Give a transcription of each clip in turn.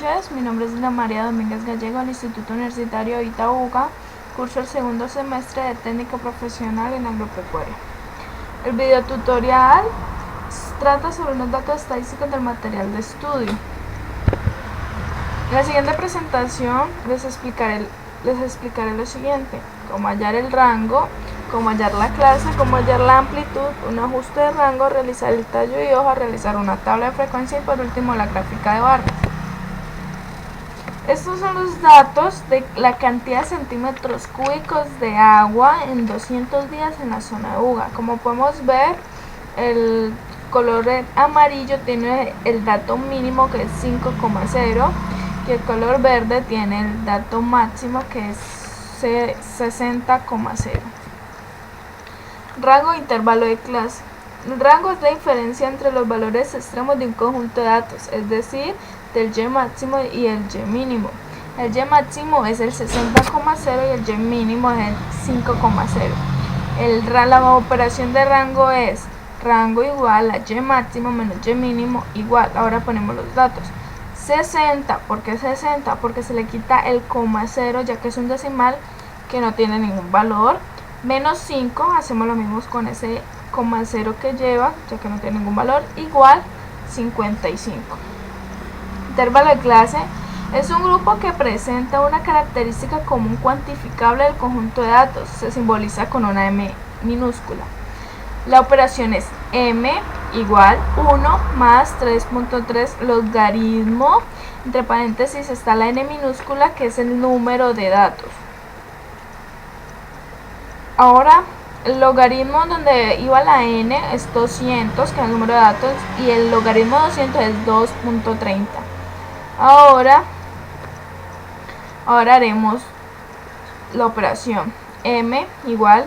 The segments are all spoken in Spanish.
noches, mi nombre es Ana María Domínguez Gallego del Instituto Universitario Itaúga, curso el segundo semestre de técnica profesional en agropecuaria. El videotutorial trata sobre unos datos estadísticos del material de estudio. En la siguiente presentación les explicaré lo siguiente: cómo hallar el rango, cómo hallar la clase, cómo hallar la amplitud, un ajuste de rango, realizar el tallo y hoja, realizar una tabla de frecuencia y por último la gráfica de barras. Estos son los datos de la cantidad de centímetros cúbicos de agua en 200 días en la zona de Uga. Como podemos ver, el color amarillo tiene el dato mínimo, que es 5,0, y el color verde tiene el dato máximo, que es 60,0. Rango e intervalo de clase. El rango es la diferencia entre los valores extremos de un conjunto de datos, es decir, del y máximo y el y mínimo. El y máximo es el 60,0 y el y mínimo es el 5,0. La operación de rango es rango igual a y máximo menos y mínimo igual. Ahora ponemos los datos. 60, ¿por qué 60? Porque se le quita el 0, ya que es un decimal que no tiene ningún valor. Menos 5, hacemos lo mismo con ese 0 que lleva, ya que no tiene ningún valor, igual 55. Intervalo de clase es un grupo que presenta una característica común cuantificable del conjunto de datos. Se simboliza con una M minúscula. La operación es M igual 1 más 3.3 logaritmo, entre paréntesis está la N minúscula, que es el número de datos. Ahora, el logaritmo donde iba la N es 200, que es el número de datos, y el logaritmo de 200 es 2.30. Ahora haremos la operación M igual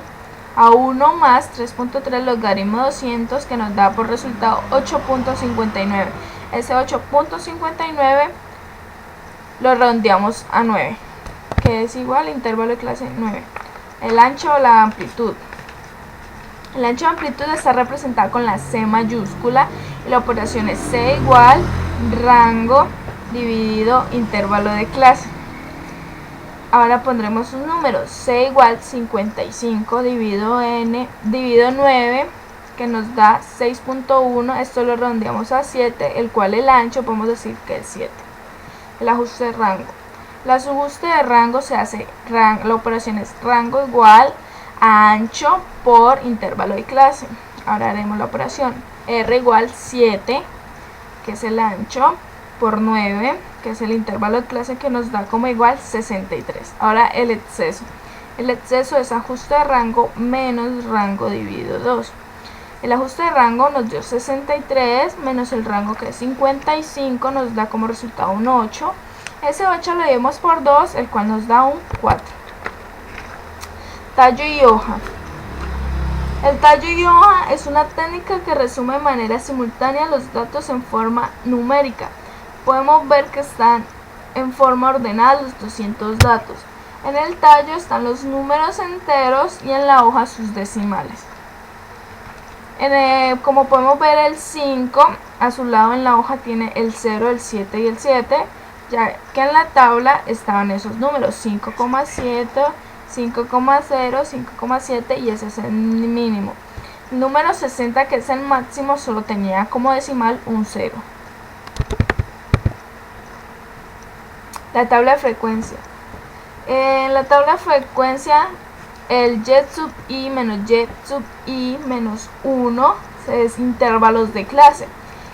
a 1 más 3.3 logaritmo de 200, que nos da por resultado 8.59. Ese 8.59 lo redondeamos a 9, que es igual al intervalo de clase 9. El ancho o la amplitud. El ancho de amplitud está representado con la C mayúscula y la operación es C igual rango dividido intervalo de clase. Ahora pondremos un número, C igual 55 dividido 9, que nos da 6.1. Esto lo redondeamos a 7, el cual el ancho podemos decir que es 7. El ajuste de rango. El ajuste de rango se hace, la operación es rango igual a ancho por intervalo de clase. Ahora haremos la operación R igual 7, que es el ancho, por 9, que es el intervalo de clase, que nos da como igual 63. Ahora el exceso. El exceso es ajuste de rango menos rango dividido 2. El ajuste de rango nos dio 63 menos el rango, que es 55, nos da como resultado un 8. Ese 8 lo dividimos por 2, el cual nos da un 4. Tallo y hoja. El tallo y hoja es una técnica que resume de manera simultánea los datos en forma numérica. Podemos ver que están en forma ordenada los 200 datos. En el tallo están los números enteros y en la hoja sus decimales. Como podemos ver, el 5 a su lado en la hoja tiene el 0, el 7 y el 7, ya que en la tabla estaban esos números: 5,7, 5,0, 5,7 y ese es el mínimo. El número 60, que es el máximo, solo tenía como decimal un 0. La tabla de frecuencia. En la tabla de frecuencia, el y sub i menos y sub i menos 1 es intervalos de clase.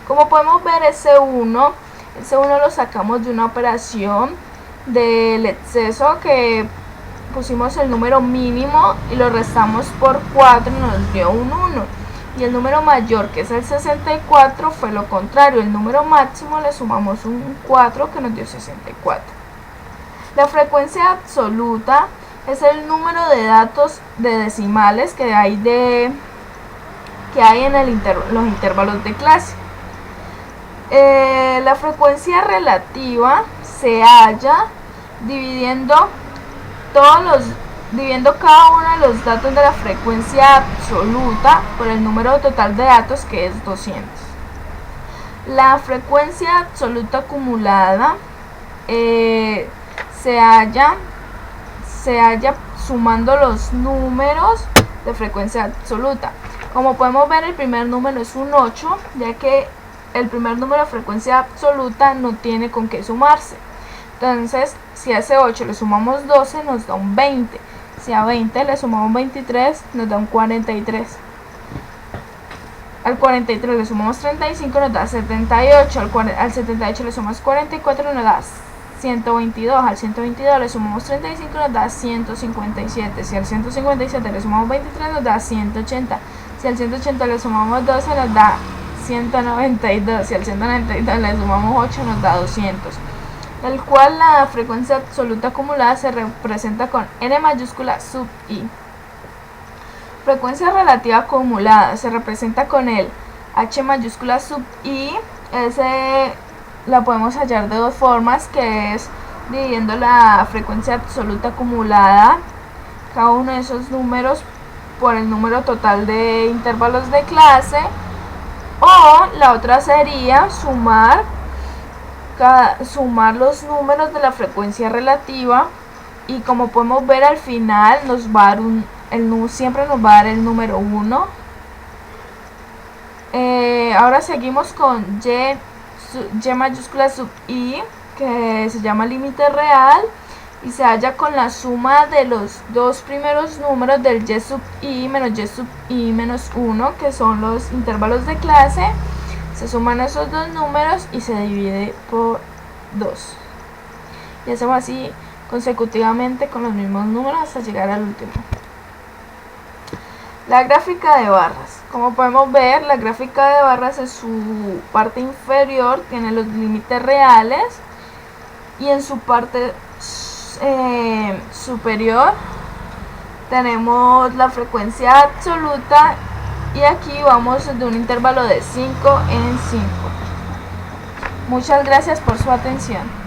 Como podemos ver, ese 1 lo sacamos de una operación del exceso, que pusimos el número mínimo y lo restamos por 4 y nos dio un 1. Y el número mayor, que es el 64, fue lo contrario. El número máximo le sumamos un 4, que nos dio 64. La frecuencia absoluta es el número de datos de decimales que hay en los intervalos de clase. La frecuencia relativa se halla dividiendo cada uno de los datos de la frecuencia absoluta por el número total de datos, que es 200. La frecuencia absoluta acumulada se halla sumando los números de frecuencia absoluta. Como podemos ver, el primer número es un 8, ya que el primer número de frecuencia absoluta no tiene con qué sumarse. Entonces, si a ese 8 le sumamos 12, nos da un 20. Si a 20 le sumamos 23, nos da un 43. Al 43 le sumamos 35, nos da 78. Al 78 le sumamos 44, nos da 122. Al 122 le sumamos 35, nos da 157. Si al 157 le sumamos 23, nos da 180. Si al 180 le sumamos 12, nos da 192. Si al 192 le sumamos 8, nos da 200. El cual la frecuencia absoluta acumulada se representa con n mayúscula sub i. Frecuencia relativa acumulada se representa con el h mayúscula sub i. La podemos hallar de dos formas, que es dividiendo la frecuencia absoluta acumulada, cada uno de esos números, por el número total de intervalos de clase, o la otra sería sumar los números de la frecuencia relativa, y como podemos ver al final nos va a dar siempre nos va a dar el número 1. Ahora seguimos con y mayúscula sub i, que se llama límite real, y se halla con la suma de los dos primeros números del y sub i menos y sub i menos 1, que son los intervalos de clase. Se suman esos dos números y se divide por 2. Y hacemos así consecutivamente con los mismos números hasta llegar al último. La gráfica de barras. Como podemos ver, la gráfica de barras en su parte inferior tiene los límites reales, y en su parte superior tenemos la frecuencia absoluta, y aquí vamos de un intervalo de 5 en 5. Muchas gracias por su atención.